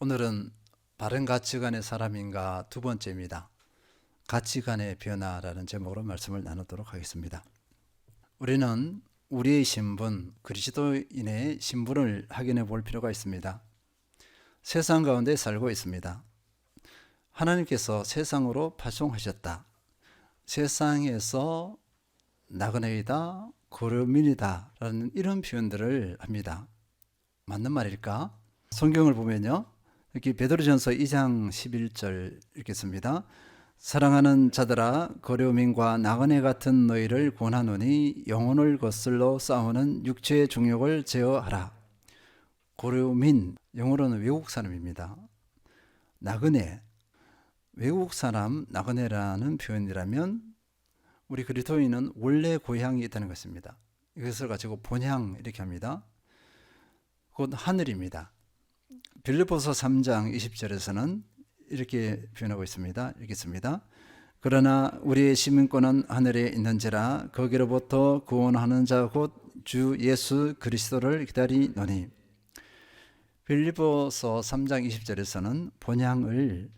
오늘은 바른 가치관의 사람인가 두 번째입니다. 가치관의 변화라는 제목으로 말씀을 나누도록 하겠습니다. 우리는 우리의 신분, 그리스도인의 신분을 확인해 볼 필요가 있습니다. 세상 가운데 살고 있습니다. 하나님께서 세상으로 파송하셨다. 세상에서 나그네이다, 거류민이다 라는 이런 표현들을 합니다. 맞는 말일까? 성경을 보면요, 여기 베드로전서 2장 11절 읽겠습니다. 사랑하는 자들아, 거류민과 나그네 같은 너희를 권하노니 영혼을 거슬러 싸우는 육체의 중욕을 제어하라. 거류민, 영어로는 외국 사람입니다. 나그네, 외국 사람 나그네라는 표현이라면 우리 그리스도인은 원래 고향이 있다는 것입니다. 이것을 가지고 본향 이렇게 합니다. 곧 하늘입니다. 빌립보서 3장 20절에서는 이렇게 표현하고 있습니다. 읽겠습니다. 그러나 우리의 시민권은 하늘에 있는지라 거기로부터 구원하는 자 곧 주 예수 그리스도를 기다리노니. 빌립보서 3장 20절에서는 본향을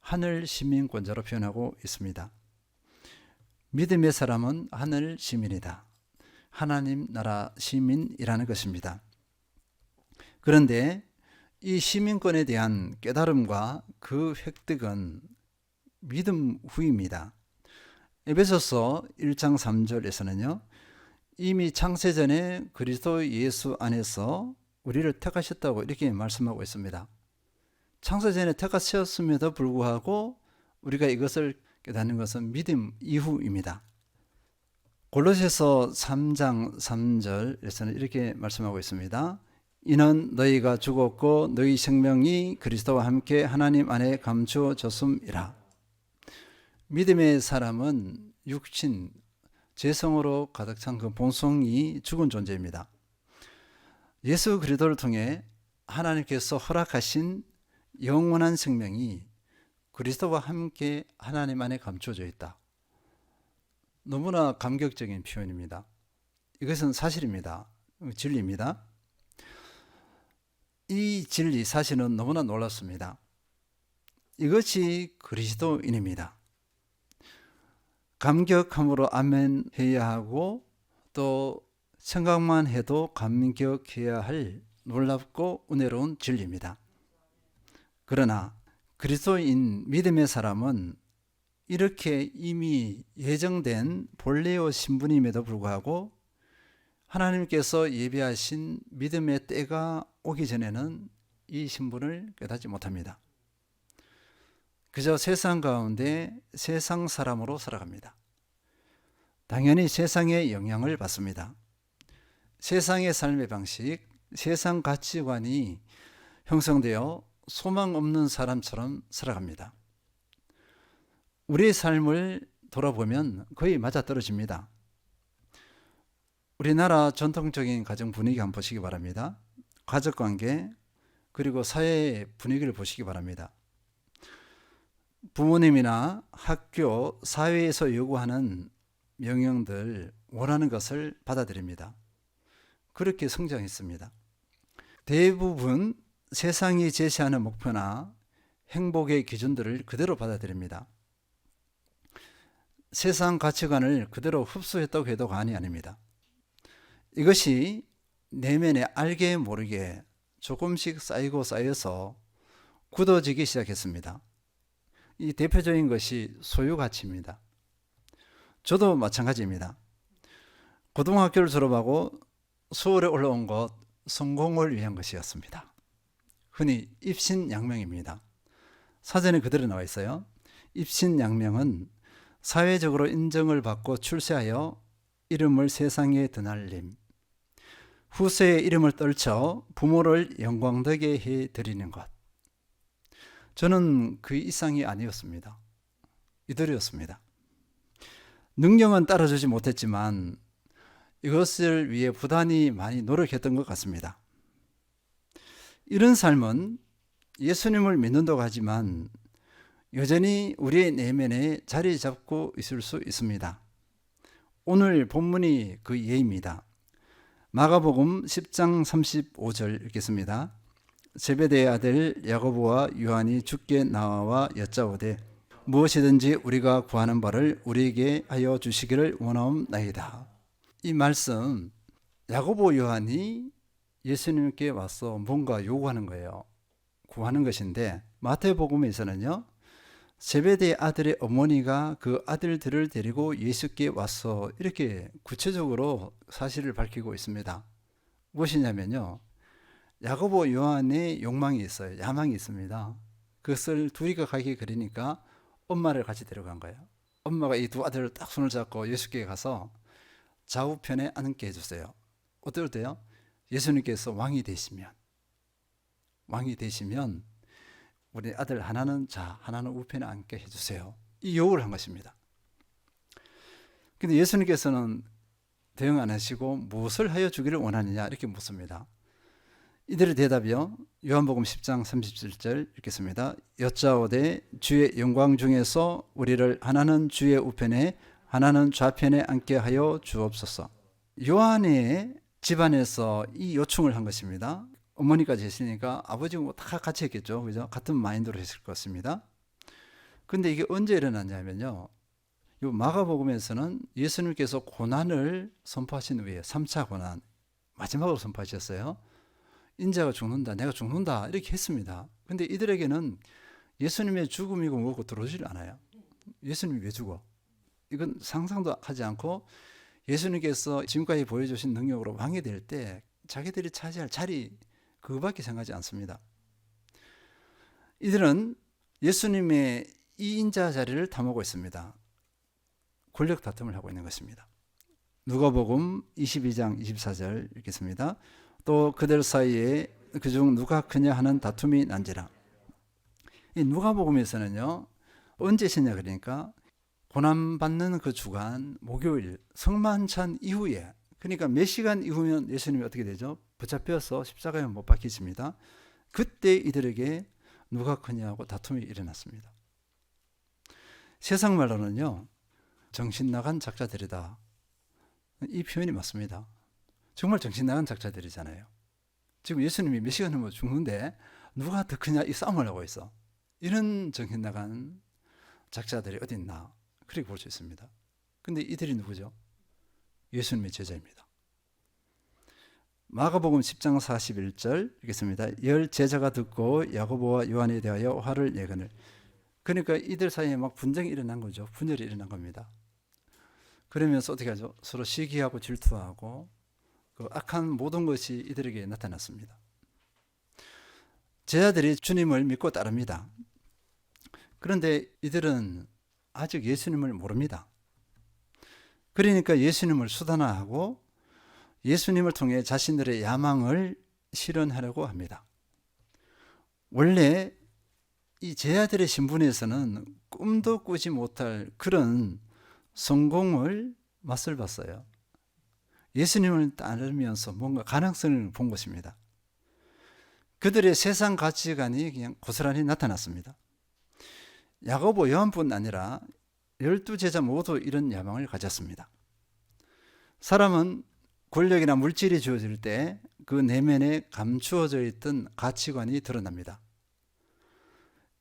하늘 시민권자로 표현하고 있습니다. 믿음의 사람은 하늘 시민이다. 하나님 나라 시민이라는 것입니다. 그런데 이 시민권에 대한 깨달음과 그 획득은 믿음 후입니다. 에베소서 1장 3절에서는요, 이미 창세전에 그리스도 예수 안에서 우리를 택하셨다고 이렇게 말씀하고 있습니다. 창세전에 택하셨음에도 불구하고 우리가 이것을 깨닫는 것은 믿음 이후입니다. 골로새서 3장 3절에서는 이렇게 말씀하고 있습니다. 이는 너희가 죽었고 너희 생명이 그리스도와 함께 하나님 안에 감추어졌음이라. 믿음의 사람은 육신, 죄성으로 가득 찬 그 본성이 죽은 존재입니다. 예수 그리스도를 통해 하나님께서 허락하신 영원한 생명이 그리스도와 함께 하나님 안에 감춰져 있다. 너무나 감격적인 표현입니다. 이것은 사실입니다. 진리입니다. 이 진리 사실은 너무나 놀랍습니다. 이것이 그리스도인입니다. 감격함으로 아멘 해야 하고 또 생각만 해도 감격해야 할 놀랍고 은혜로운 진리입니다. 그러나 그리스도인 믿음의 사람은 이렇게 이미 예정된 본래의 신분임에도 불구하고 하나님께서 예비하신 믿음의 때가 오기 전에는 이 신분을 깨닫지 못합니다. 그저 세상 가운데 세상 사람으로 살아갑니다. 당연히 세상의 영향을 받습니다. 세상의 삶의 방식, 세상 가치관이 형성되어 소망 없는 사람처럼 살아갑니다. 우리의 삶을 돌아보면 거의 맞아떨어집니다. 우리나라 전통적인 가정 분위기 한번 보시기 바랍니다. 가족관계 그리고 사회의 분위기를 보시기 바랍니다. 부모님이나 학교, 사회에서 요구하는 명령들, 원하는 것을 받아들입니다. 그렇게 성장했습니다. 대부분 세상이 제시하는 목표나 행복의 기준들을 그대로 받아들입니다. 세상 가치관을 그대로 흡수했다고 해도 과언이 아닙니다. 이것이 내면에 알게 모르게 조금씩 쌓이고 쌓여서 굳어지기 시작했습니다. 이 대표적인 것이 소유가치입니다. 저도 마찬가지입니다. 고등학교를 졸업하고 서울에 올라온 것 성공을 위한 것이었습니다. 흔히 입신양명입니다. 사전에 그대로 나와 있어요. 입신양명은 사회적으로 인정을 받고 출세하여 이름을 세상에 드날림, 후세의 이름을 떨쳐 부모를 영광되게 해드리는 것. 저는 그 이상이 아니었습니다. 이들이었습니다. 능력은 따라주지 못했지만 이것을 위해 부단히 많이 노력했던 것 같습니다. 이런 삶은 예수님을 믿는다고 하지만 여전히 우리의 내면에 자리 잡고 있을 수 있습니다. 오늘 본문이 그 예입니다. 마가복음 10장 35절 읽겠습니다. 제베데의 아들 야고보와 요한이 주께 나와 여짜오되 무엇이든지 우리가 구하는 바를 우리에게 하여 주시기를 원하옵나이다. 이 말씀, 야고보 요한이 예수님께 와서 뭔가 요구하는 거예요. 구하는 것인데, 마태복음에서는요, 제베데의 아들의 어머니가 그 아들들을 데리고 예수께 와서 이렇게 구체적으로 사실을 밝히고 있습니다. 무엇이냐면요, 야고보 요한의 욕망이 있어요. 야망이 있습니다. 그것을 둘이 가게 그리니까 엄마를 같이 데려간 거예요. 엄마가 이 두 아들을 딱 손을 잡고 예수께 가서 좌우편에 앉게 해주세요. 어떨때요? 예수님께서 왕이 되시면 우리 아들 하나는 좌, 하나는 우편에 앉게 해주세요. 이 요구를 한 것입니다. 근데 예수님께서는 대응 안 하시고 무엇을 하여 주기를 원하느냐 이렇게 묻습니다. 이들의 대답이요, 요한복음 10장 37절 읽겠습니다. 여짜오되 주의 영광 중에서 우리를 하나는 주의 우편에 하나는 좌편에 앉게 하여 주옵소서. 요한의 집안에서 이 요청을 한 것입니다. 어머니까지 했으니까 아버지가 뭐 다 같이 했겠죠. 그죠? 같은 마인드로 했을 것 같습니다. 근데 이게 언제 일어났냐면요, 요 마가복음에서는 예수님께서 고난을 선포하신 후에 3차 고난 마지막으로 선포하셨어요. 인자가 죽는다, 내가 죽는다 이렇게 했습니다. 근데 이들에게는 예수님의 죽음이고 뭐고 들어오질 않아요. 예수님이 왜 죽어? 이건 상상도 하지 않고 예수님께서 지금까지 보여주신 능력으로 왕이 될 때 자기들이 차지할 자리 그거밖에 생각하지 않습니다. 이들은 예수님의 이 인자 자리를 탐하고 있습니다. 권력 다툼을 하고 있는 것입니다. 누가복음 22장 24절 읽겠습니다. 또 그들 사이에 그중 누가 크냐 하는 다툼이 난지라. 이 누가복음에서는요, 언제 시냐 그러니까 고난받는 그 주간 목요일 성만찬 이후에, 그러니까 몇 시간 이후면 예수님이 어떻게 되죠? 붙잡혀서 십자가에 못 박히십니다. 그때 이들에게 누가 크냐고 다툼이 일어났습니다. 세상 말로는요, 정신 나간 작자들이다. 이 표현이 맞습니다. 정말 정신 나간 작자들이잖아요. 지금 예수님이 몇 시간 후면 죽는데 누가 더 크냐 이 싸움을 하고 있어. 이런 정신 나간 작자들이 어디 있나 그렇게 볼 수 있습니다. 근데 이들이 누구죠? 예수님의 제자입니다. 마가복음 10장 41절 읽겠습니다. 열 제자가 듣고 야고보와 요한에 대하여 화를 내거늘. 그러니까 이들 사이에 막 분쟁이 일어난 거죠. 분열이 일어난 겁니다. 그러면서 어떻게 하죠? 서로 시기하고 질투하고 그 악한 모든 것이 이들에게 나타났습니다. 제자들이 주님을 믿고 따릅니다. 그런데 이들은 아직 예수님을 모릅니다. 그러니까 예수님을 수단화하고 예수님을 통해 자신들의 야망을 실현하려고 합니다. 원래 이 제자들의 신분에서는 꿈도 꾸지 못할 그런 성공을 맛을 봤어요. 예수님을 따르면서 뭔가 가능성을 본 것입니다. 그들의 세상 가치관이 그냥 고스란히 나타났습니다. 야고보 요한뿐 아니라 12제자 모두 이런 야망을 가졌습니다. 사람은 권력이나 물질이 주어질 때 그 내면에 감추어져 있던 가치관이 드러납니다.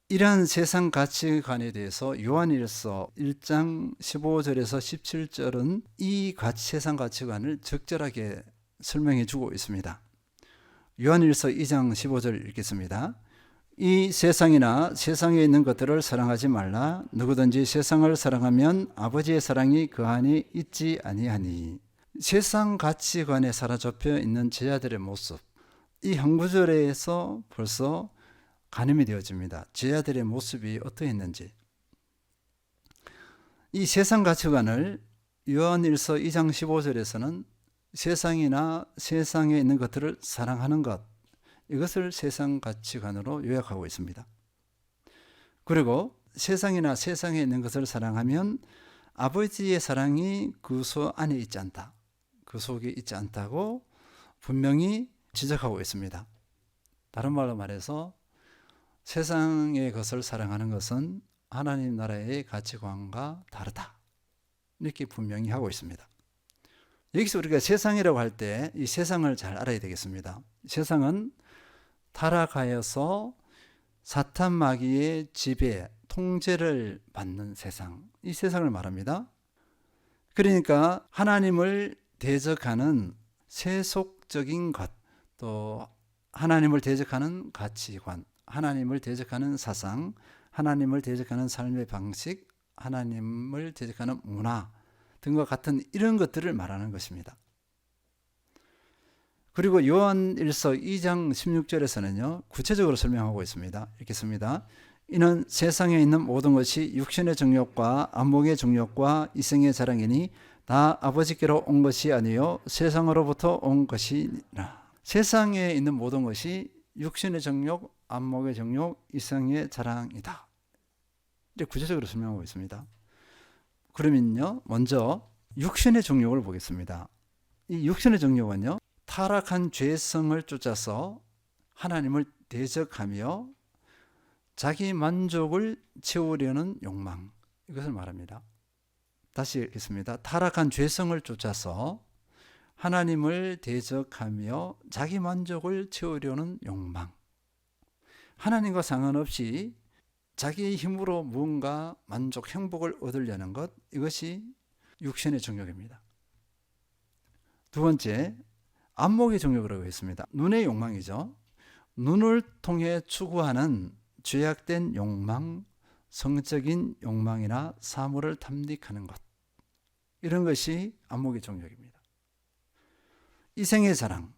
이러한 세상 가치관에 대해서 요한일서 1장 15절에서 17절은 이 세상 가치관을 적절하게 설명해 주고 있습니다. 요한일서 2장 15절 읽겠습니다. 이 세상이나 세상에 있는 것들을 사랑하지 말라. 누구든지 세상을 사랑하면 아버지의 사랑이 그 안에 있지 아니하니. 세상 가치관에 사로잡혀 있는 제자들의 모습, 이 한 구절에서 벌써 가늠이 되어집니다. 제자들의 모습이 어떠했는지. 이 세상 가치관을 요한일서 2장 15절에서는 세상이나 세상에 있는 것들을 사랑하는 것, 이것을 세상 가치관으로 요약하고 있습니다. 그리고 세상이나 세상에 있는 것을 사랑하면 아버지의 사랑이 그 안에 있지 않다, 그 속에 있지 않다고 분명히 지적하고 있습니다. 다른 말로 말해서 세상의 것을 사랑하는 것은 하나님 나라의 가치관과 다르다, 이렇게 분명히 하고 있습니다. 여기서 우리가 세상이라고 할 때 이 세상을 잘 알아야 되겠습니다. 세상은 타락하여서 사탄 마귀의 지배, 통제를 받는 세상, 이 세상을 말합니다. 그러니까 하나님을 대적하는 세속적인 것, 또 하나님을 대적하는 가치관, 하나님을 대적하는 사상, 하나님을 대적하는 삶의 방식, 하나님을 대적하는 문화 등과 같은 이런 것들을 말하는 것입니다. 그리고 요한일서 2장 16절에서는요, 구체적으로 설명하고 있습니다. 이렇게 씁니다. 이는 세상에 있는 모든 것이 육신의 정욕과 안목의 정욕과 이생의 자랑이니 다 아버지께로 온 것이 아니요 세상으로부터 온 것이라. 세상에 있는 모든 것이 육신의 정욕, 안목의 정욕, 이생의 자랑이다. 이렇게 구체적으로 설명하고 있습니다. 그러면요, 먼저 육신의 정욕을 보겠습니다. 이 육신의 정욕은요, 타락한 죄성을 쫓아서 하나님을 대적하며 자기 만족을 채우려는 욕망, 이것을 말합니다. 다시 읽겠습니다. 타락한 죄성을 쫓아서 하나님을 대적하며 자기 만족을 채우려는 욕망. 하나님과 상관없이 자기의 힘으로 무언가 만족, 행복을 얻으려는 것, 이것이 육신의 정욕입니다. 두 번째, 안목의 정욕이라고 했습니다. 눈의 욕망이죠. 눈을 통해 추구하는 죄악된 욕망, 성적인 욕망이나 사물을 탐닉하는 것, 이런 것이 안목의 정욕입니다. 이생의 자랑.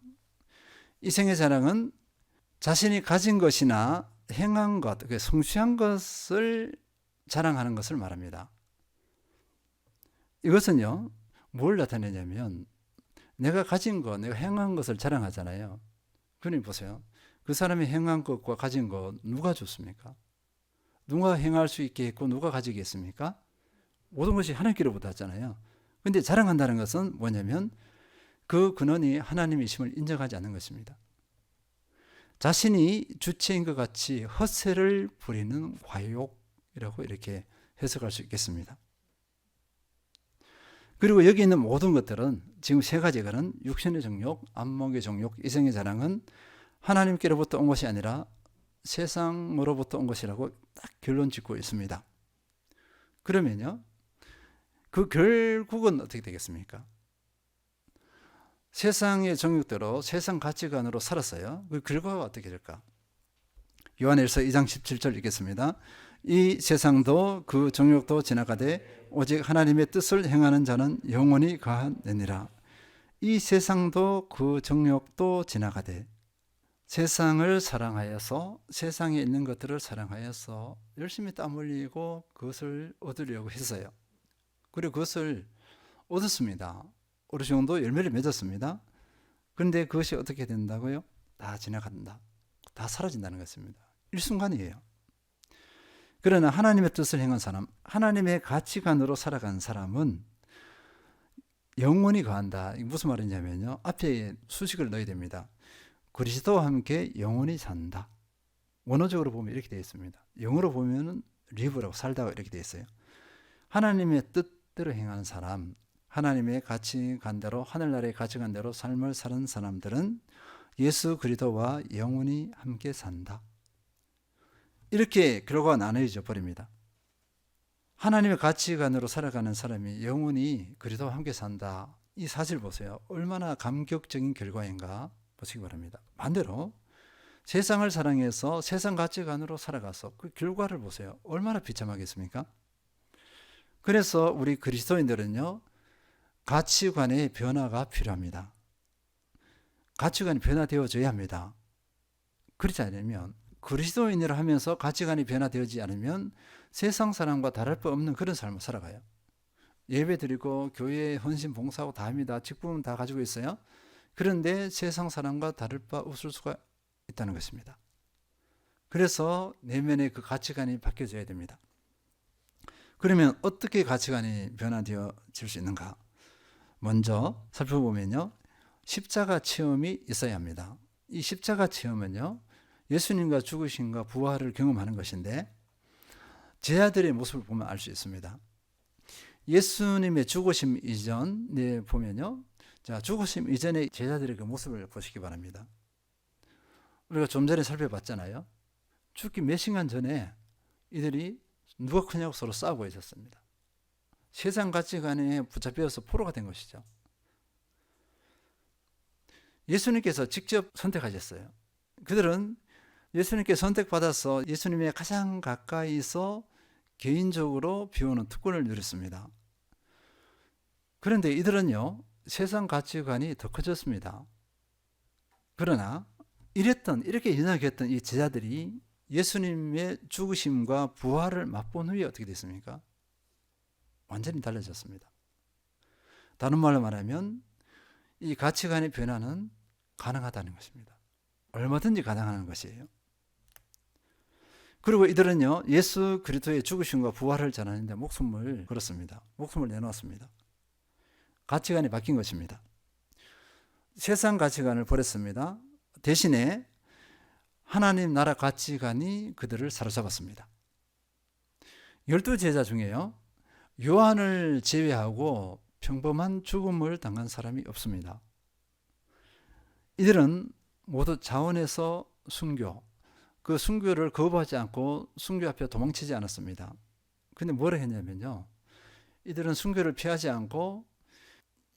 이생의 자랑은 자신이 가진 것이나 행한 것, 성취한 것을 자랑하는 것을 말합니다. 이것은요, 뭘 나타내냐면 내가 가진 것, 내가 행한 것을 자랑하잖아요. 그러니 보세요. 그 사람이 행한 것과 가진 것 누가 줬습니까? 누가 행할 수 있게 했고 누가 가지게 했습니까? 모든 것이 하나님께로부터 왔잖아요. 그런데 자랑한다는 것은 뭐냐면 그 근원이 하나님이심을 인정하지 않는 것입니다. 자신이 주체인 것 같이 헛세를 부리는 과욕이라고 이렇게 해석할 수 있겠습니다. 그리고 여기 있는 모든 것들은 지금 세 가지는 육신의 정욕, 안목의 정욕, 이생의 자랑은 하나님께로부터 온 것이 아니라 세상으로부터 온 것이라고 딱 결론 짓고 있습니다. 그러면요, 그 결국은 어떻게 되겠습니까? 세상의 정욕대로 세상 가치관으로 살았어요. 그 결과가 어떻게 될까? 요한일서 2장 17절 읽겠습니다. 이 세상도 그 정욕도 지나가되 오직 하나님의 뜻을 행하는 자는 영원히 거하느니라. 이 세상도 그 정욕도 지나가되, 세상을 사랑하여서 세상에 있는 것들을 사랑하여서 열심히 땀 흘리고 그것을 얻으려고 했어요. 그리고 그것을 얻었습니다. 어느 정도 열매를 맺었습니다. 그런데 그것이 어떻게 된다고요? 다 지나간다. 다 사라진다는 것입니다. 일순간이에요. 그러나 하나님의 뜻을 행한 사람, 하나님의 가치관으로 살아간 사람은 영원히 거한다. 이게 무슨 말이냐면요, 앞에 수식을 넣어야 됩니다. 그리스도와 함께 영원히 산다. 원어적으로 보면 이렇게 되어 있습니다. 영어로 보면은 live라고 살다가 이렇게 되어 있어요. 하나님의 뜻대로 행하는 사람, 하나님의 가치관대로, 하늘나라의 가치관대로 삶을 사는 사람들은 예수 그리스도와 영원히 함께 산다. 이렇게 결과가 나눠져 버립니다. 하나님의 가치관으로 살아가는 사람이 영원히 그리스도와 함께 산다. 이 사실 보세요. 얼마나 감격적인 결과인가 보시기 바랍니다. 반대로 세상을 사랑해서 세상 가치관으로 살아가서 그 결과를 보세요. 얼마나 비참하겠습니까? 그래서 우리 그리스도인들은요, 가치관의 변화가 필요합니다. 가치관이 변화되어져야 합니다. 그렇지 않으면, 그리스도인이라 하면서 가치관이 변화되지 않으면 세상 사람과 다를 바 없는 그런 삶을 살아가요. 예배 드리고 교회에 헌신 봉사하고 다 합니다. 직분은 다 가지고 있어요. 그런데 세상 사람과 다를 바 없을 수가 있다는 것입니다. 그래서 내면의 그 가치관이 바뀌어져야 됩니다. 그러면 어떻게 가치관이 변화되어질 수 있는가? 먼저 살펴보면요, 십자가 체험이 있어야 합니다. 이 십자가 체험은요, 예수님과 죽으심과 부활을 경험하는 것인데 제자들의 모습을 보면 알 수 있습니다. 예수님의 죽으심 이전에 보면요, 자, 죽으심 이전의 제자들의 그 모습을 보시기 바랍니다. 우리가 좀 전에 살펴봤잖아요. 죽기 몇 시간 전에 이들이 누가 크냐고 서로 싸우고 있었습니다. 세상 가치관에 붙잡혀서 포로가 된 것이죠. 예수님께서 직접 선택하셨어요. 그들은 예수님께 선택받아서 예수님의 가장 가까이서 개인적으로 비우는 특권을 누렸습니다. 그런데 이들은요, 세상 가치관이 더 커졌습니다. 그러나 이렇게 연약했던 이 제자들이 예수님의 죽으심과 부활을 맛본 후에 어떻게 됐습니까? 완전히 달라졌습니다. 다른 말로 말하면 이 가치관의 변화는 가능하다는 것입니다. 얼마든지 가능한 것이에요. 그리고 이들은요, 예수 그리스도의 죽으심과 부활을 전하는데 목숨을 걸었습니다. 목숨을 내놓았습니다. 가치관이 바뀐 것입니다. 세상 가치관을 버렸습니다. 대신에 하나님 나라 가치관이 그들을 사로잡았습니다. 12제자 중에요, 요한을 제외하고 평범한 죽음을 당한 사람이 없습니다. 이들은 모두 자원에서 순교, 그 순교를 거부하지 않고 순교 앞에 도망치지 않았습니다. 근데 뭐라 했냐면요, 이들은 순교를 피하지 않고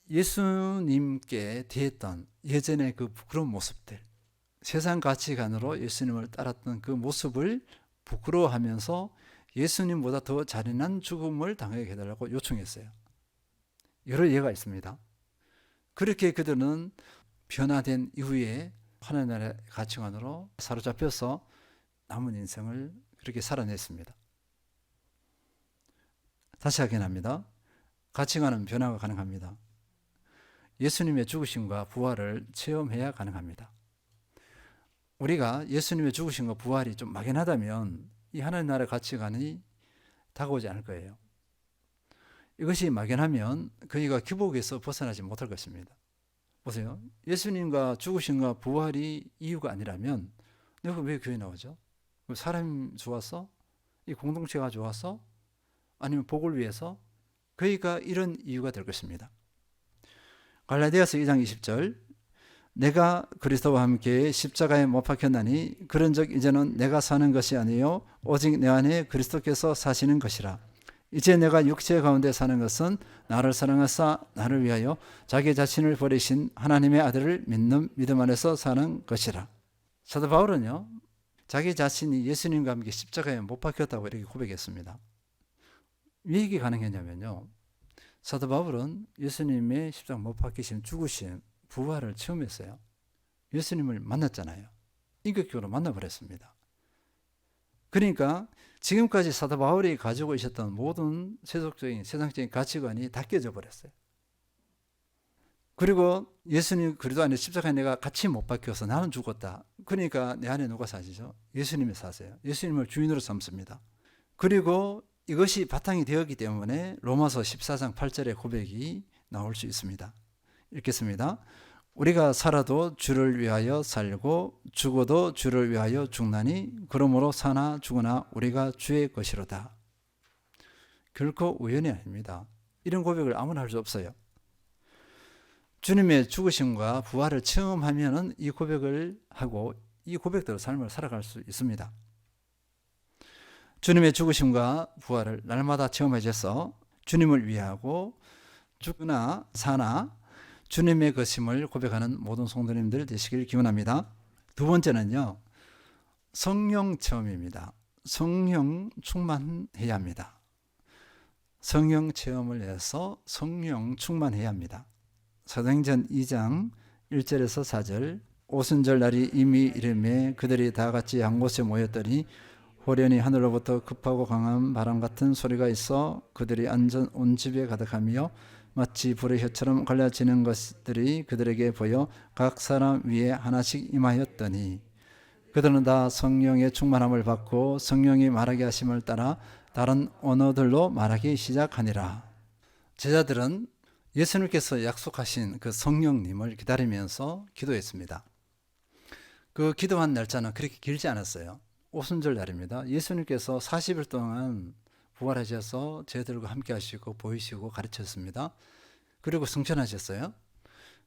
예수님께 대했던 예전의 그 부끄러운 모습들, 세상 가치관으로 예수님을 따랐던 그 모습을 부끄러워하면서 예수님보다 더 잔인한 죽음을 당하게 해달라고 요청했어요. 여러 예가 있습니다. 그렇게 그들은 변화된 이후에 하나님 나라의 가치관으로 사로잡혀서 남은 인생을 그렇게 살아냈습니다. 다시 확인합니다. 가치관은 변화가 가능합니다. 예수님의 죽으심과 부활을 체험해야 가능합니다. 우리가 예수님의 죽으심과 부활이 좀 막연하다면 이 하나님 나라의 가치관이 다가오지 않을 거예요. 이것이 막연하면 그이가 기복에서 벗어나지 못할 것입니다. 보세요. 예수님과 죽으심과 부활이 이유가 아니라면 내가 왜 교회 나오죠? 사람이 좋아서? 이 공동체가 좋아서? 아니면 복을 위해서? 그이가 이런 이유가 될 것입니다. 갈라디아서 2장 20절, 내가 그리스도와 함께 십자가에 못 박혔나니 그런즉 이제는 내가 사는 것이 아니요 오직 내 안에 그리스도께서 사시는 것이라. 이제 내가 육체 가운데 사는 것은 나를 사랑하사 나를 위하여 자기 자신을 버리신 하나님의 아들을 믿는 믿음 안에서 사는 것이라. 사도 바울은요, 자기 자신이 예수님과 함께 십자가에 못 박혔다고 이렇게 고백했습니다. 왜 이게 가능했냐면요, 사도 바울은 예수님의 십자가 못 박히신 죽으심, 부활을 체험했어요. 예수님을 만났잖아요. 인격적으로 만나버렸습니다. 그러니까 지금까지 사도 바울이 가지고 있었던 모든 세속적인 세상적인 가치관이 다 깨져 버렸어요. 그리고 예수님 그리스도 안에 십자가에 내가 같이 못 박혀서 나는 죽었다. 그러니까 내 안에 누가 사시죠? 예수님이 사세요. 예수님을 주인으로 삼습니다. 그리고 이것이 바탕이 되었기 때문에 로마서 14장 8절의 고백이 나올 수 있습니다. 읽겠습니다. 우리가 살아도 주를 위하여 살고 죽어도 주를 위하여 죽나니 그러므로 사나 죽으나 우리가 주의 것이로다. 결코 우연이 아닙니다. 이런 고백을 아무나 할 수 없어요. 주님의 죽으심과 부활을 체험하면 이 고백을 하고 이 고백대로 삶을 살아갈 수 있습니다. 주님의 죽으심과 부활을 날마다 체험하셔서 주님을 위하고 죽으나 사나 주님의 것임을 고백하는 모든 성도님들 되시길 기원합니다. 두 번째는요, 성령 체험입니다. 성령 충만해야 합니다. 성령 체험을 해서 성령 충만해야 합니다. 사도행전 2장 1절에서 4절, 오순절 날이 이미 이르매 그들이 다 같이 한 곳에 모였더니 호련히 하늘로부터 급하고 강한 바람 같은 소리가 있어 그들이 앉은 온 집에 가득하며 마치 불의 혀처럼 갈라지는 것들이 그들에게 보여 각 사람 위에 하나씩 임하였더니 그들은 다 성령의 충만함을 받고 성령이 말하게 하심을 따라 다른 언어들로 말하기 시작하니라. 제자들은 예수님께서 약속하신 그 성령님을 기다리면서 기도했습니다. 그 기도한 날짜는 그렇게 길지 않았어요. 오순절 날입니다. 예수님께서 40일 동안 부활하셔서 저희들과 함께 하시고 보이시고 가르쳤습니다. 그리고 승천하셨어요.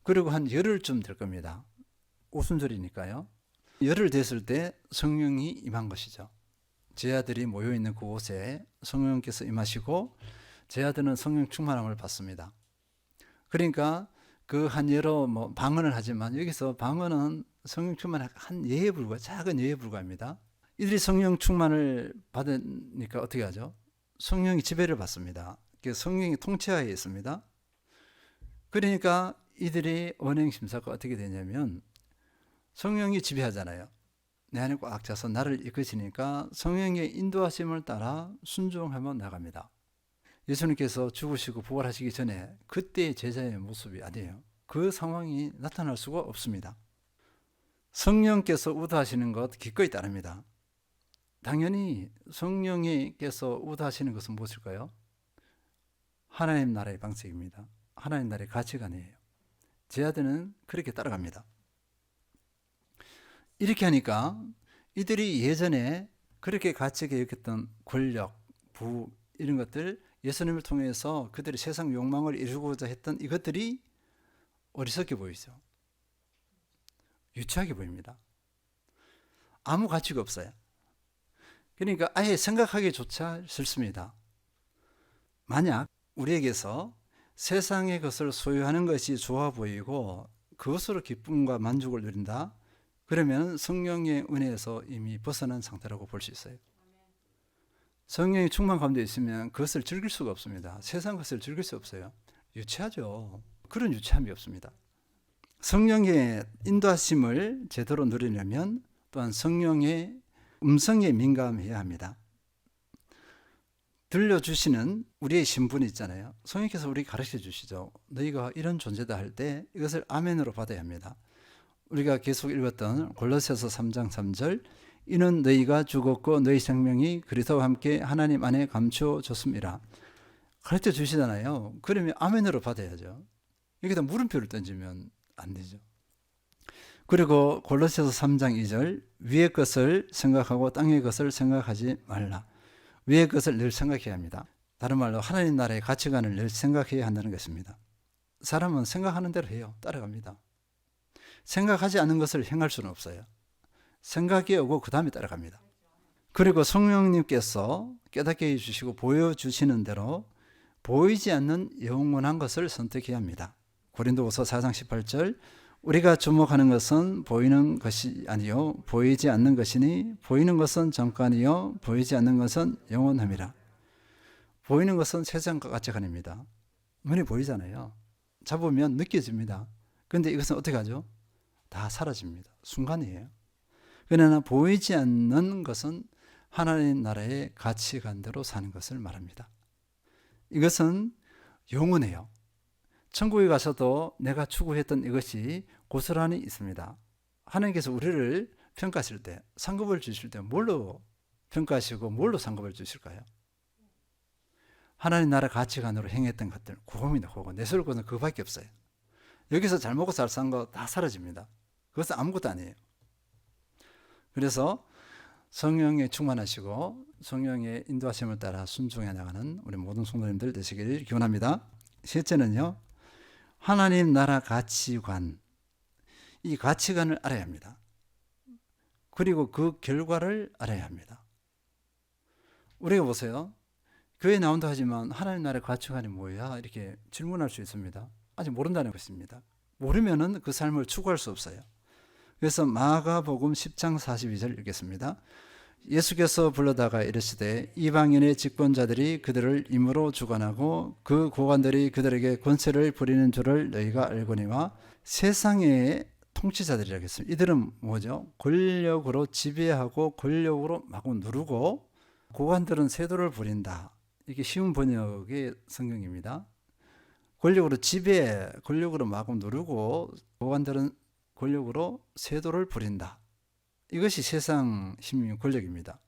그리고 한 열흘쯤 될 겁니다. 오순절이니까요. 열흘 됐을 때 성령이 임한 것이죠. 제자들이 모여 있는 그곳에 성령께서 임하시고 제자들은 성령 충만함을 받습니다. 그러니까 그 한 여러 방언을 하지만 여기서 방언은 성령 충만한 한 예에 불과 작은 예에 불과합니다. 이들이 성령 충만을 받으니까 어떻게 하죠? 성령이 지배를 받습니다. 성령이 통치하에 있습니다. 그러니까 이들이 언행 심사가 어떻게 되냐면 성령이 지배하잖아요. 내 안에 꽉 차서 나를 이끄시니까 성령의 인도하심을 따라 순종하며 나갑니다. 예수님께서 죽으시고 부활하시기 전에 그때의 제자의 모습이 아니에요. 그 상황이 나타날 수가 없습니다. 성령께서 우도하시는 것 기꺼이 따릅니다. 당연히 성령께서 우도하시는 것은 무엇일까요? 하나님 나라의 방식입니다. 하나님 나라의 가치관이에요. 제자들은 그렇게 따라갑니다. 이렇게 하니까 이들이 예전에 그렇게 가치게 여겼던 권력, 부 이런 것들 예수님을 통해서 그들이 세상 욕망을 이루고자 했던 이것들이 어리석게 보이죠. 유치하게 보입니다. 아무 가치가 없어요. 그러니까 아예 생각하기조차 싫습니다. 만약 우리에게서 세상의 것을 소유하는 것이 좋아 보이고 그것으로 기쁨과 만족을 누린다, 그러면 성령의 은혜에서 이미 벗어난 상태라고 볼 수 있어요. 성령의 충만 가운데 있으면 그것을 즐길 수가 없습니다. 세상 것을 즐길 수 없어요. 유치하죠. 그런 유치함이 없습니다. 성령의 인도하심을 제대로 누리려면 또한 성령의 음성에 민감해야 합니다. 들려주시는 우리의 신분이 있잖아요. 성령께서 우리에게 가르쳐 주시죠. 너희가 이런 존재다 할 때 이것을 아멘으로 받아야 합니다. 우리가 계속 읽었던 골로새서 3장 3절, 이는 너희가 죽었고 너희 생명이 그리스도와 함께 하나님 안에 감추어졌습니다. 가르쳐 주시잖아요. 그러면 아멘으로 받아야죠. 여기다 물음표를 던지면 안 되죠. 그리고 골로새서 3장 2절, 위의 것을 생각하고 땅의 것을 생각하지 말라. 위의 것을 늘 생각해야 합니다. 다른 말로 하나님 나라의 가치관을 늘 생각해야 한다는 것입니다. 사람은 생각하는 대로 해요. 따라갑니다. 생각하지 않는 것을 행할 수는 없어요. 생각이 오고 그 다음에 따라갑니다. 그리고 성령님께서 깨닫게 해주시고 보여주시는 대로 보이지 않는 영원한 것을 선택해야 합니다. 고린도후서 4장 18절, 우리가 주목하는 것은 보이는 것이 아니요 보이지 않는 것이니 보이는 것은 잠깐이요 보이지 않는 것은 영원함이라. 보이는 것은 세상과 가치관입니다. 눈에 보이잖아요. 잡으면 느껴집니다. 그런데 이것은 어떻게 하죠? 다 사라집니다. 순간이에요. 그러나 보이지 않는 것은 하나님 나라의 가치관대로 사는 것을 말합니다. 이것은 영원해요. 천국에 가서도 내가 추구했던 이것이 고스란히 있습니다. 하나님께서 우리를 평가하실 때, 상급을 주실 때 뭘로 평가하시고 뭘로 상급을 주실까요? 하나님 나라 가치관으로 행했던 것들, 그겁니다. 그거 내세울 것은 그거밖에 없어요. 여기서 잘 먹고 잘 산 거 다 사라집니다. 그것은 아무것도 아니에요. 그래서 성령에 충만하시고 성령의 인도하심을 따라 순종해 나가는 우리 모든 성도님들 되시기를 기원합니다. 셋째는요, 하나님 나라 가치관, 이 가치관을 알아야 합니다. 그리고 그 결과를 알아야 합니다. 우리가 보세요. 교회에 나온다 하지만 하나님 나라의 가치관이 뭐야? 이렇게 질문할 수 있습니다. 아직 모른다는 것입니다. 모르면은 그 삶을 추구할 수 없어요. 그래서 마가복음 10장 42절 읽겠습니다. 예수께서 불러다가 이르시되 이방인의 직분자들이 그들을 임으로 주관하고 그 고관들이 그들에게 권세를 부리는 줄을 너희가 알거니와. 세상의 통치자들이라고 했습니다. 이들은 뭐죠? 권력으로 지배하고 권력으로 마구 누르고, 고관들은 세도를 부린다. 이게 쉬운 번역의 성경입니다. 권력으로 지배, 권력으로 마구 누르고, 고관들은 권력으로 세도를 부린다. 이것이 세상 힘, 권력입니다.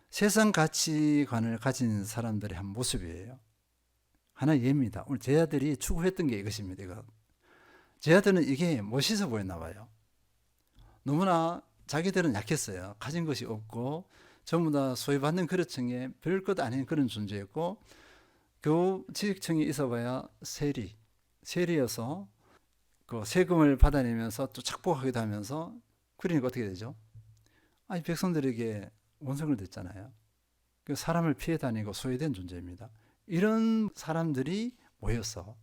세상 가치관을 가진 사람들의 한 모습이에요. 하나의 예입니다. 오늘 제자들이 추구했던 게 이것입니다. 이거. 제자들은 이게 멋있어 보였나 봐요. 너무나 자기들은 약했어요. 가진 것이 없고 전부 다 소유받는 그릇층에 별것 아닌 그런 존재였고, 겨우 지식층에 있어봐야 세리여서 그 세금을 받아내면서 또 착복하기도 하면서 그러니까 어떻게 되죠? 아니, 백성들에게 원성을 댔잖아요. 그 사람을 피해 다니고 소외된 존재입니다. 이런 사람들이 모여서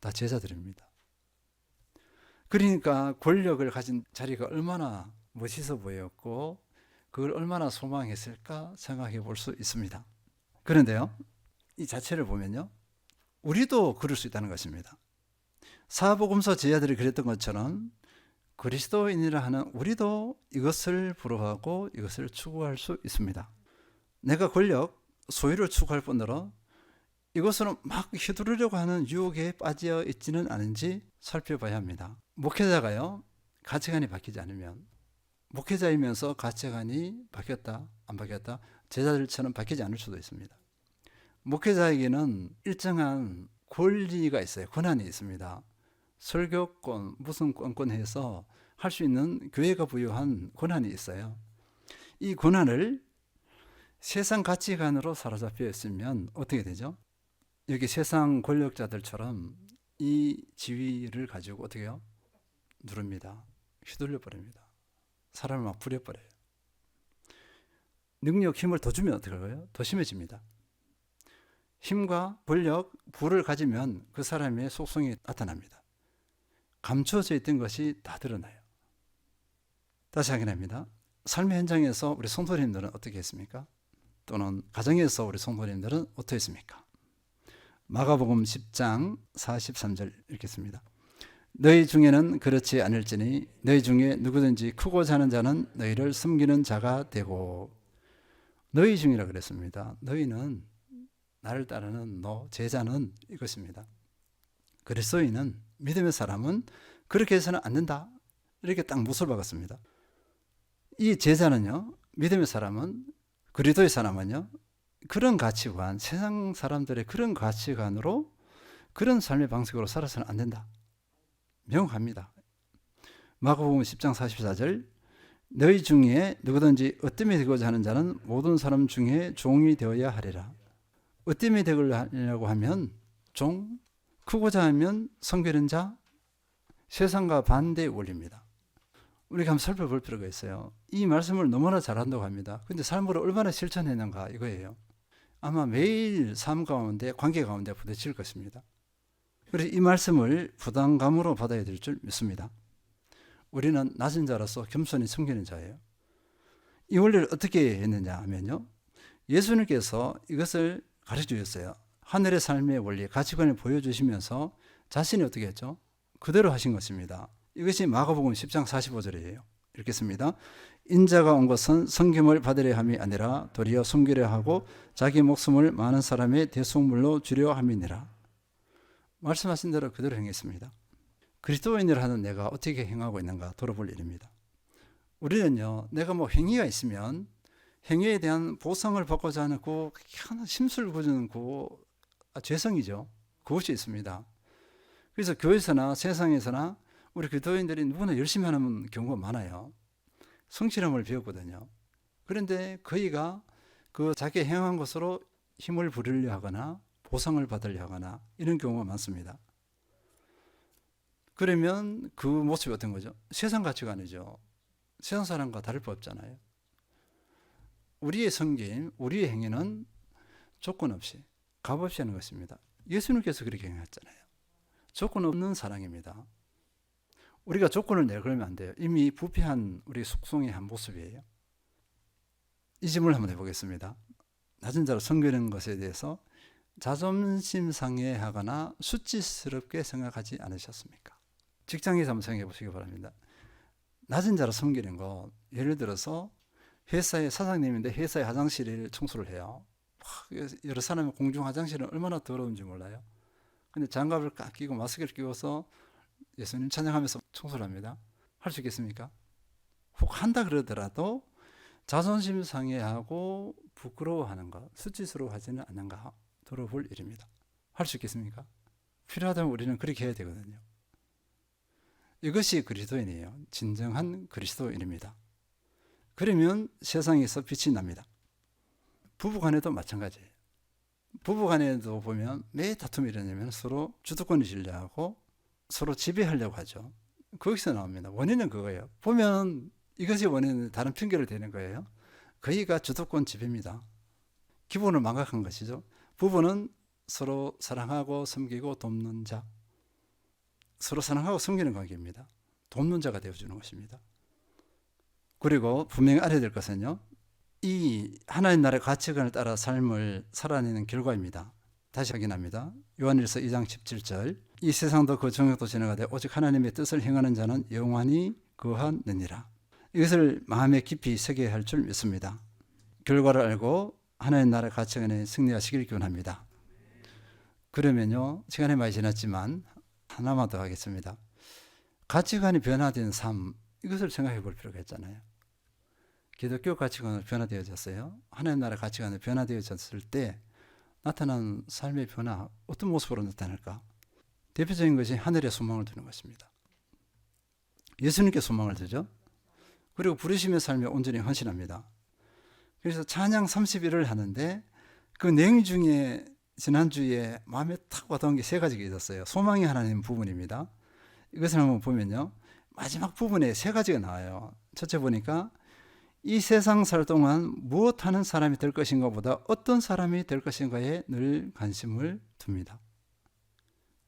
다 제자들입니다. 그러니까 권력을 가진 자리가 얼마나 멋있어 보였고 그걸 얼마나 소망했을까 생각해 볼 수 있습니다. 그런데요, 이 자체를 보면요, 우리도 그럴 수 있다는 것입니다. 사복음서 제자들이 그랬던 것처럼 그리스도인이라 하는 우리도 이것을 부러워하고 이것을 추구할 수 있습니다. 내가 권력, 소유를 추구할 뿐더러 이것으로 막 휘두르려고 하는 유혹에 빠져 있지는 않은지 살펴봐야 합니다. 목회자가요, 가치관이 바뀌지 않으면, 목회자이면서 가치관이 바뀌었다, 안 바뀌었다, 제자들처럼 바뀌지 않을 수도 있습니다. 목회자에게는 일정한 권리가 있어요. 권한이 있습니다. 설교권, 무슨 권해서 할 수 있는 교회가 부여한 권한이 있어요. 이 권한을 세상 가치관으로 사로잡혀 있으면 어떻게 되죠? 여기 세상 권력자들처럼 이 지위를 가지고 어떻게 해요? 누릅니다. 휘둘려 버립니다. 사람을 막 부려버려요. 능력, 힘을 더 주면 어떻게 할까요? 더 심해집니다. 힘과 권력, 부를 가지면 그 사람의 속성이 나타납니다. 감춰져 있던 것이 다 드러나요. 다시 확인합니다. 삶의 현장에서 우리 성도님들은 어떻게 했습니까? 또는 가정에서 우리 성도님들은 어떻게 했습니까? 마가복음 10장 43절 읽겠습니다. 너희 중에는 그렇지 않을지니 너희 중에 누구든지 크고자 하는 자는 너희를 섬기는 자가 되고, 너희 중이라 그랬습니다. 너희는 나를 따르는 너, 제자는 이것입니다. 그리스도인은, 믿음의 사람은 그렇게 해서는 안 된다, 이렇게 딱 못을 박았습니다. 이 제자는요, 믿음의 사람은, 그리스도의 사람은요, 그런 가치관, 세상 사람들의 그런 가치관으로 그런 삶의 방식으로 살아서는 안 된다, 명확합니다. 마가복음 10장 44절 너희 중에 누구든지 으뜸이 되고자 하는 자는 모든 사람 중에 종이 되어야 하리라. 으뜸이 되려고 하면 종, 크고자 하면 섬기는 자, 세상과 반대의 원리입니다. 우리가 한번 살펴볼 필요가 있어요. 이 말씀을 너무나 잘한다고 합니다. 근데 삶으로 얼마나 실천했는가 이거예요. 아마 매일 삶 가운데, 관계 가운데 부딪힐 것입니다. 그래서 이 말씀을 부담감으로 받아야 될 줄 믿습니다. 우리는 낮은 자로서 겸손히 섬기는 자예요. 이 원리를 어떻게 했느냐 하면요, 예수님께서 이것을 가르쳐 주셨어요. 하늘의 삶의 원리, 가치관을 보여주시면서 자신이 어떻게 했죠? 그대로 하신 것입니다. 이것이 마가복음 10장 45절이에요. 읽겠습니다. 인자가 온 것은 섬김을 받으려 함이 아니라 도리어 섬기려 하고 자기 목숨을 많은 사람의 대속물로 주려 함이니라. 말씀하신 대로 그대로 행했습니다. 그리스도인을 하는 내가 어떻게 행하고 있는가 돌아볼 일입니다. 우리는요, 내가 뭐 행위가 있으면 행위에 대한 보상을 받고자 하는 그 심술 부르는 그 죄성이죠. 그것이 있습니다. 그래서 교회에서나 세상에서나 우리 그리스도인들이 누구나 열심히 하는 경우가 많아요. 성실함을 배웠거든요. 그런데 그이가 그 자기 행한 것으로 힘을 부리려 하거나 보상을 받으려 하거나 이런 경우가 많습니다. 그러면 그 모습이 어떤 거죠? 세상 가치관이죠. 세상 사람과 다를 바 없잖아요. 우리의 섬김, 우리의 행위는 조건 없이, 값 없이 하는 것입니다. 예수님께서 그렇게 행했잖아요. 조건 없는 사랑입니다. 우리가 조건을 내걸면 안 돼요. 이미 부패한 우리 속성의 한 모습이에요. 이 질문을 한번 해보겠습니다. 낮은 자로 섬기는 것에 대해서 자존심 상해하거나 수치스럽게 생각하지 않으셨습니까? 직장에서 한번 생각해 보시기 바랍니다. 낮은 자로 섬기는 거, 예를 들어서 회사의 사장님인데 회사의 화장실을 청소를 해요. 여러 사람의 공중 화장실은 얼마나 더러운지 몰라요. 근데 장갑을 깍 끼고 마스크를 끼워서 예수님 찬양하면서 청소를 합니다. 할 수 있겠습니까? 혹 한다 그러더라도 자존심 상해하고 부끄러워하는 것, 수치스러워하지는 않는가 들어볼 일입니다. 할 수 있겠습니까? 필요하다면 우리는 그렇게 해야 되거든요. 이것이 그리스도인이에요. 진정한 그리스도인입니다. 그러면 세상에서 빛이 납니다. 부부간에도 마찬가지예요. 부부간에도 보면 매 다툼이 일어나면 서로 주도권을 지려고 하고 서로 지배하려고 하죠. 거기서 나옵니다. 원인은 그거예요. 보면 이것이 원인은 다른 핑계를 대는 거예요. 거기가 주도권 지배입니다. 기본을 망각한 것이죠. 부부는 서로 사랑하고 섬기고 돕는 자, 서로 사랑하고 섬기는 관계입니다. 돕는 자가 되어주는 것입니다. 그리고 분명히 알아야 될 것은요, 이 하나님 나라의 가치관을 따라 삶을 살아내는 결과입니다. 다시 확인합니다. 요한일서 2장 17절, 이 세상도 그 정욕도 지나가되 오직 하나님의 뜻을 행하는 자는 영원히 거하느니라. 이것을 마음에 깊이 새겨야 할 줄 믿습니다. 결과를 알고 하나님 나라의 가치관에 승리하시길 기원합니다. 그러면요, 시간이 많이 지났지만 하나만 더 하겠습니다. 가치관이 변화된 삶, 이것을 생각해 볼 필요가 있잖아요. 기독교 가치관으로 변화되어졌어요. 하나님 나라 가치관으로 변화되어졌을 때 나타난 삶의 변화, 어떤 모습으로 나타날까? 대표적인 것이 하늘에 소망을 두는 것입니다. 예수님께 소망을 두죠. 그리고 부르심의 삶에 온전히 헌신합니다. 그래서 찬양 30일을 하는데 그 내용 중에 지난주에 마음에 탁 와닿은 게 세 가지가 있었어요. 소망이 하나님 부분입니다. 이것을 한번 보면요, 마지막 부분에 세 가지가 나와요. 첫째 보니까 이 세상 살 동안 무엇 하는 사람이 될 것인가 보다 어떤 사람이 될 것인가에 늘 관심을 둡니다.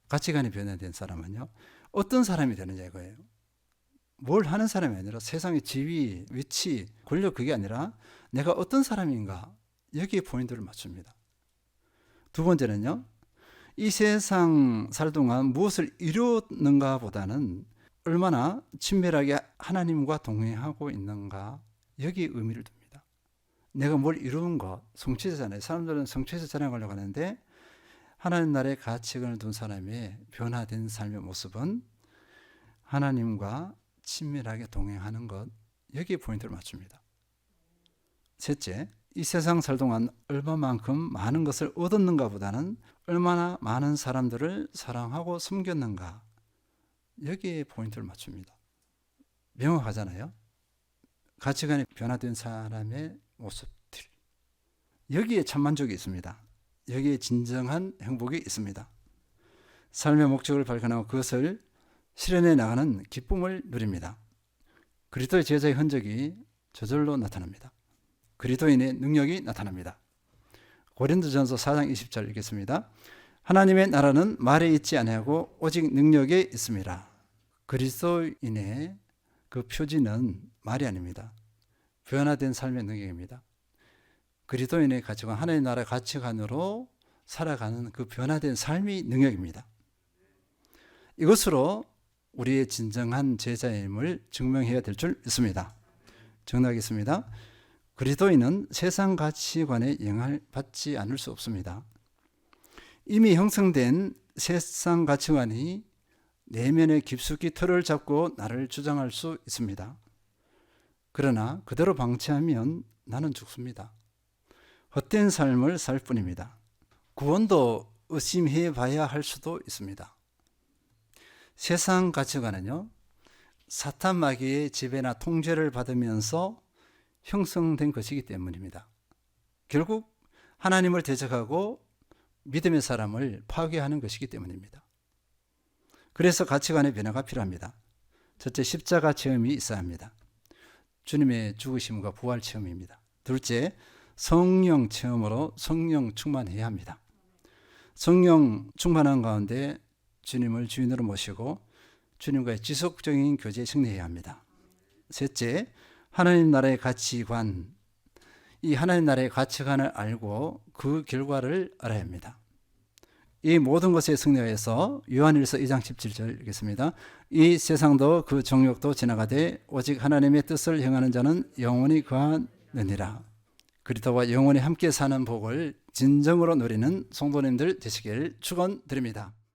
가치관이 변화된 사람은요, 어떤 사람이 되느냐 이거예요. 뭘 하는 사람이 아니라 세상의 지위, 위치, 권력, 그게 아니라 내가 어떤 사람인가, 여기에 포인트를 맞춥니다. 두 번째는요, 이 세상 살 동안 무엇을 이루는가 보다는 얼마나 친밀하게 하나님과 동행하고 있는가, 여기에 의미를 둡니다. 내가 뭘 이루는 것, 성취자잖아요. 사람들은 성취자 자랑하려고 하는데 하나님 나라의 가치관을 둔 사람의 변화된 삶의 모습은 하나님과 친밀하게 동행하는 것, 여기에 포인트를 맞춥니다. 셋째, 이 세상 살 동안 얼마만큼 많은 것을 얻었는가 보다는 얼마나 많은 사람들을 사랑하고 섬겼는가, 여기에 포인트를 맞춥니다. 명확하잖아요. 가치관이 변화된 사람의 모습들, 여기에 참만족이 있습니다. 여기에 진정한 행복이 있습니다. 삶의 목적을 발견하고 그것을 실현해 나가는 기쁨을 누립니다. 그리스도의 제자의 흔적이 저절로 나타납니다. 그리스도인의 능력이 나타납니다. 고린도전서 4장 20절 읽겠습니다. 하나님의 나라는 말에 있지 아니하고 오직 능력에 있습니다. 그리스도인의 그 표지는 말이 아닙니다. 변화된 삶의 능력입니다. 그리스도인의 가치관, 하나님의 나라의 가치관으로 살아가는 그 변화된 삶이 능력입니다. 이것으로 우리의 진정한 제자임을 증명해야 될 줄 믿습니다. 정리하겠습니다. 그리스도인은 세상 가치관에 영향을 받지 않을 수 없습니다. 이미 형성된 세상 가치관이 내면에 깊숙이 틀을 잡고 나를 주장할 수 있습니다. 그러나 그대로 방치하면 나는 죽습니다. 헛된 삶을 살 뿐입니다. 구원도 의심해 봐야 할 수도 있습니다. 세상 가치관은요, 사탄 마귀의 지배나 통제를 받으면서 형성된 것이기 때문입니다. 결국 하나님을 대적하고 믿음의 사람을 파괴하는 것이기 때문입니다. 그래서 가치관의 변화가 필요합니다. 첫째, 십자가 체험이 있어야 합니다. 주님의 죽으심과 부활 체험입니다. 둘째, 성령 체험으로 성령 충만해야 합니다. 성령 충만한 가운데 주님을 주인으로 모시고 주님과의 지속적인 교제에 승리해야 합니다. 셋째, 하나님 나라의 가치관, 이 하나님 나라의 가치관을 알고 그 결과를 알아야 합니다. 이 모든 것에 승리하여서 요한일서 2장 17절 읽겠습니다. 이 세상도 그 정욕도 지나가되 오직 하나님의 뜻을 행하는 자는 영원히 거하느니라. 그리스도와 영원히 함께 사는 복을 진정으로 누리는 성도님들 되시길 축원드립니다.